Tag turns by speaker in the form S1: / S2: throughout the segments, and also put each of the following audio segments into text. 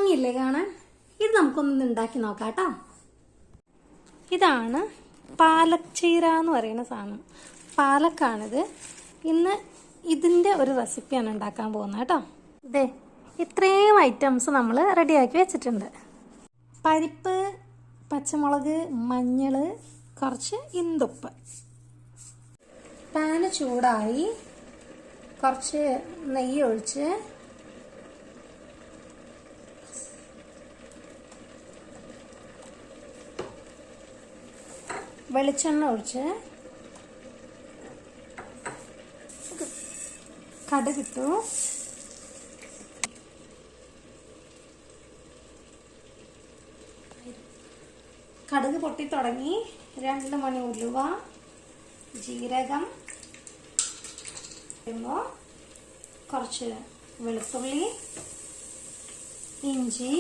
S1: ഭംഗിയില്ലേ കാണാൻ? ഇത് നമുക്കൊന്ന് ഉണ്ടാക്കി നോക്കാം കേട്ടോ. ഇതാണ് പാലക് ചീര എന്ന് പറയുന്ന സാധനം. പാലക്കാണിത്. ഇന്ന് ഇതിൻ്റെ ഒരു റെസിപ്പിയാണ് ഉണ്ടാക്കാൻ പോകുന്നത് കേട്ടോ. ഇതേ ഇത്രയും ഐറ്റംസ് നമ്മൾ റെഡിയാക്കി വെച്ചിട്ടുണ്ട്. പരിപ്പ്, പച്ചമുളക്, മഞ്ഞൾ, കുറച്ച് ഇന്തുപ്പ്. പാന് ചൂടായി കുറച്ച് നെയ്യ് ഒഴിച്ച് വെളിച്ചെണ്ണ ഒഴിച്ച് കടുകിട്ടു. കടുക് പൊട്ടി തുടങ്ങി. 2 മണി ഉലുവ, ജീരകം, കുറച്ച് വെളുത്തുള്ളി, ഇഞ്ചി,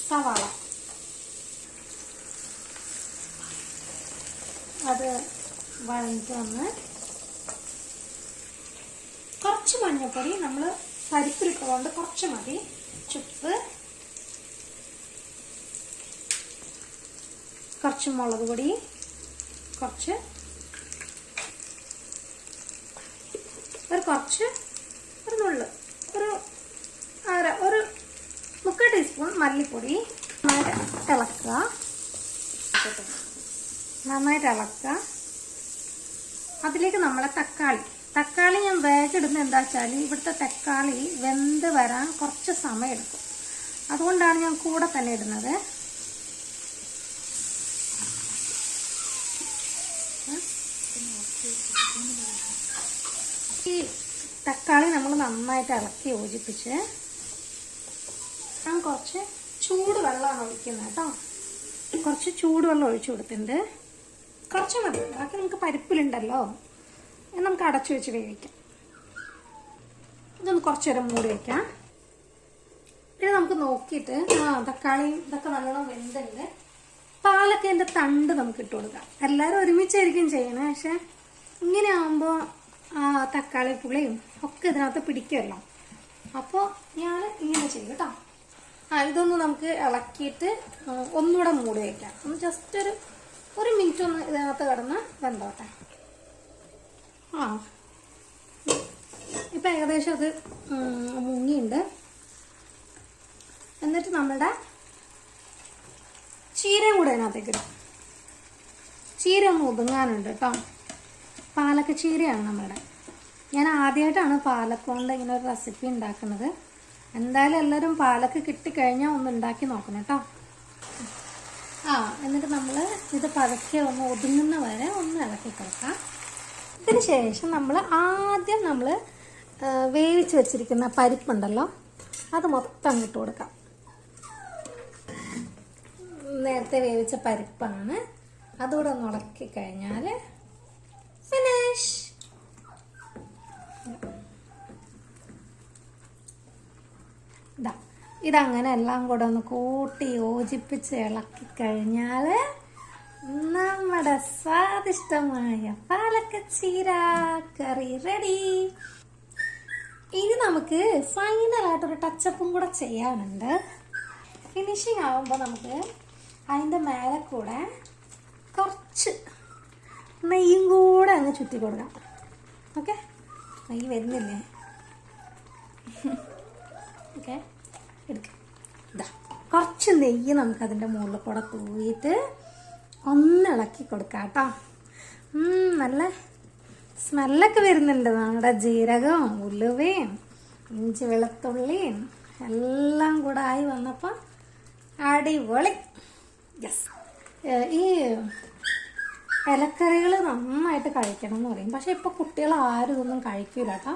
S1: സവാള. അത് വഴഞ്ഞിട്ട് വന്ന് കുറച്ച് മഞ്ഞൾപ്പൊടി, നമ്മൾ പരിപ്പിലിട്ടുകൊണ്ട് കുറച്ച് മതി, ചുപ്പ്, കുറച്ച് മുളക് പൊടി, കുറച്ച് ഒരു നുള്ള്, ഒരു 3/4 ടീസ്പൂൺ മല്ലിപ്പൊടി. നന്നായിട്ട് ഇളക്കുക. അതിലേക്ക് നമ്മളെ തക്കാളി ഞാൻ വേഗം ഇടുന്നത് എന്താ വെച്ചാൽ ഇവിടുത്തെ തക്കാളി വെന്ത് വരാൻ കുറച്ച് സമയം എടുക്കും. അതുകൊണ്ടാണ് ഞാൻ കൂടെ തന്നെ ഇടുന്നത്. ഈ തക്കാളി നമ്മൾ നന്നായിട്ട് ഇളക്കി യോജിപ്പിച്ച് ഞാൻ കുറച്ച് ചൂടുവെള്ളമാണ് ഒഴിക്കുന്നത് കേട്ടോ. കുറച്ച് ചൂടുവെള്ളം ഒഴിച്ചു കൊടുത്തിട്ടുണ്ട്. കുറച്ച് മതി, ബാക്കി നമുക്ക് പരിപ്പിലുണ്ടല്ലോ. നമുക്ക് അടച്ചു വെച്ച് വേവിക്കാം. ഇതൊന്ന് കുറച്ച് നേരം മൂടി വയ്ക്കാം. പിന്നെ നമുക്ക് നോക്കിയിട്ട് തക്കാളി ഇതൊക്കെ നല്ലോണം വെന്തുണ്ട്. പാലക്കേൻ്റെ തണ്ട് നമുക്ക് ഇട്ട് കൊടുക്കാം. എല്ലാവരും ഒരുമിച്ചായിരിക്കും ചെയ്യണേ, പക്ഷെ ഇങ്ങനെ ആകുമ്പോൾ തക്കാളി പുളിയും ഒക്കെ ഇതിനകത്ത് പിടിക്കുമല്ലോ. അപ്പോൾ ഞാൻ ഇങ്ങനെ ചെയ്യും കേട്ടോ. ഇതൊന്ന് നമുക്ക് ഇളക്കിയിട്ട് ഒന്നുകൂടെ മൂടി വയ്ക്കാം. ഒന്ന് ജസ്റ്റ് ഒരു മിനിറ്റ് ഒന്ന് ഇതിനകത്ത് കിടന്ന് വെന്തോട്ടെ. ഇപ്പം ഏകദേശം അത് മുങ്ങിയുണ്ട്. എന്നിട്ട് നമ്മുടെ ചീരയും കൂടെ അതിനകത്തേക്ക് ഇടും. ചീര ഒന്ന് ഒതുങ്ങാനുണ്ട് കേട്ടോ. പാലക്ക ചീരയാണ് നമ്മുടെ. ഞാൻ ആദ്യമായിട്ടാണ് പാലക്ക കൊണ്ട് ഇങ്ങനെ ഒരു റെസിപ്പി ഉണ്ടാക്കുന്നത്. എന്തായാലും എല്ലാവരും പാലക്ക കിട്ടിക്കഴിഞ്ഞാൽ ഒന്ന് ഉണ്ടാക്കി നോക്കണം കേട്ടോ. എന്നിട്ട് നമ്മൾ ഇത് പതുക്കെ ഒന്ന് ഒതുങ്ങുന്ന വരെ ഒന്ന് ഇളക്കി കൊടുക്കാം. ഇതിന് ശേഷം നമ്മൾ ആദ്യം വേവിച്ച് വെച്ചിരിക്കുന്ന പരിപ്പുണ്ടല്ലോ, അത് മൊത്തം ഇട്ട് കൊടുക്കാം. നേരത്തെ വേവിച്ച പരിപ്പാണ്. അതുകൂടെ ഒന്ന് ഇളക്കി കഴിഞ്ഞാൽ ഫിനിഷ്. ഇതങ്ങനെ എല്ലാം കൂടെ ഒന്ന് കൂട്ടി യോജിപ്പിച്ച് ഇളക്കി കഴിഞ്ഞാൽ നമ്മുടെ സ്വാദിഷ്ടമായ പാലക്ക ചീര കറി റെഡി. ഇനി നമുക്ക് ഫൈനലായിട്ടൊരു ടച്ചപ്പും കൂടെ ചെയ്യാനുണ്ട്. ഫിനിഷിങ് ആവുമ്പോൾ നമുക്ക് അതിൻ്റെ മേലെ കൂടെ കുറച്ച് നെയ്യും കൂടെ അങ്ങ് ചുറ്റി കൊടുക്കാം. ഓക്കെ, നെയ്യ് വരുന്നില്ലേ? ഓക്കെ, എടുക്കാം. കുറച്ച് നെയ്യ് നമുക്കതിൻ്റെ മുകളിൽ കൂടെ തൂവിയിട്ട് ഒന്ന് ഇളക്കി കൊടുക്കാം കേട്ടോ. നല്ല സ്മെല്ലൊക്കെ വരുന്നുണ്ട്. നമ്മുടെ ജീരകവും ഉലുവയും ഇഞ്ചി വെളുത്തുള്ളിയും എല്ലാം കൂടെ ആയി വന്നപ്പോൾ അടിപൊളി. യെസ്, ഈ ഇലക്കറികൾ നന്നായിട്ട് കഴിക്കണം എന്ന് പറയും. പക്ഷെ ഇപ്പോൾ കുട്ടികൾ ആരും ഇതൊന്നും കഴിക്കില്ല കേട്ടോ.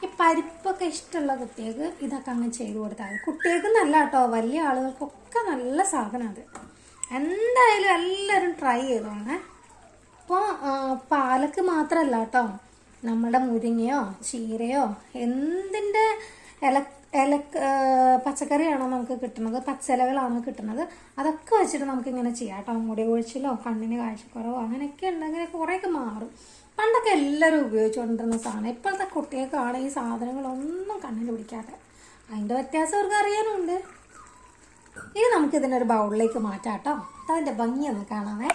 S1: ഈ പരിപ്പൊക്കെ ഇഷ്ടമുള്ള കുട്ടികൾക്ക് ഇതൊക്കെ അങ്ങ് ചെയ്ത് കൊടുത്താൽ മതി. കുട്ടികൾക്ക് നല്ല കേട്ടോ, വലിയ ആളുകൾക്കൊക്കെ നല്ല സാധനം അത്. എന്തായാലും എല്ലാവരും ട്രൈ ചെയ്തോണേ. അപ്പോൾ പാലക്ക് മാത്രമല്ല കേട്ടോ, നമ്മുടെ മുരിങ്ങയോ ചീരയോ എന്തിൻ്റെ പച്ചക്കറിയാണോ നമുക്ക് കിട്ടുന്നത്, പച്ചിലകളാണോ കിട്ടുന്നത്, അതൊക്കെ വെച്ചിട്ട് നമുക്കിങ്ങനെ ചെയ്യാം കേട്ടോ. മുടി കൊഴിച്ചിലോ കണ്ണിന് കാഴ്ചക്കുറവോ അങ്ങനെയൊക്കെ ഉണ്ടെങ്കിൽ കുറേയൊക്കെ മാറും. പണ്ടൊക്കെ എല്ലാവരും ഉപയോഗിച്ചുകൊണ്ടിരുന്ന സാധനം. ഇപ്പോഴത്തെ കുട്ടികൾക്കാണ് ഈ സാധനങ്ങളൊന്നും കണ്ണിന് പിടിക്കാതെ. അതിൻ്റെ വ്യത്യാസം അവർക്ക് അറിയാനുണ്ട്. ഇനി നമുക്കിതിനൊരു ബൗളിലേക്ക് മാറ്റാം കേട്ടോ. അതിൻ്റെ ഭംഗി ഒന്ന് കാണാമേ.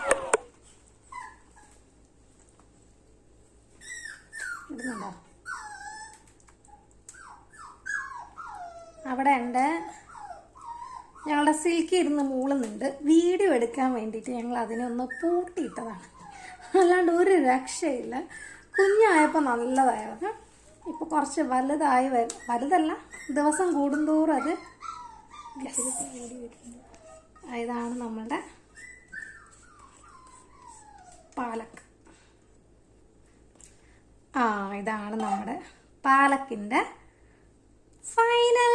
S1: ഇടുന്നുണ്ടോ? അവിടെ ഉണ്ട്. ഞങ്ങളുടെ സിൽക്കി ഇരുന്ന് മൂളുന്നുണ്ട്. വീഡിയോ എടുക്കാൻ വേണ്ടിയിട്ട് ഞങ്ങൾ അതിനെ ഒന്ന് പൂട്ടിയിട്ടതാണ്. അല്ലാണ്ട് ഒരു രക്ഷയില്ല. കുഞ്ഞായപ്പോൾ നല്ലതായിരുന്നു. ഇപ്പോൾ കുറച്ച് വലുതായി വലുതല്ല, ദിവസം കൂടുന്തോറും അത്. ഇതാണ് നമ്മളുടെ പാലക്ക്. ഇതാണ് നമ്മുടെ പാലക്കിൻ്റെ ഫൈനൽ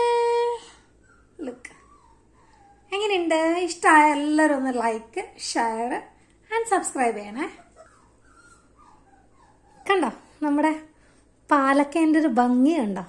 S1: ലുക്ക്. എങ്ങനെയുണ്ട്? ഇഷ്ടമായ എല്ലാവരും ഒന്ന് ലൈക്ക്, ഷെയർ ആൻഡ് സബ്സ്ക്രൈബ് ചെയ്യണേ. കണ്ടോ നമ്മുടെ പാലക്കേൻ്റെ ഒരു ഭംഗി കണ്ടോ?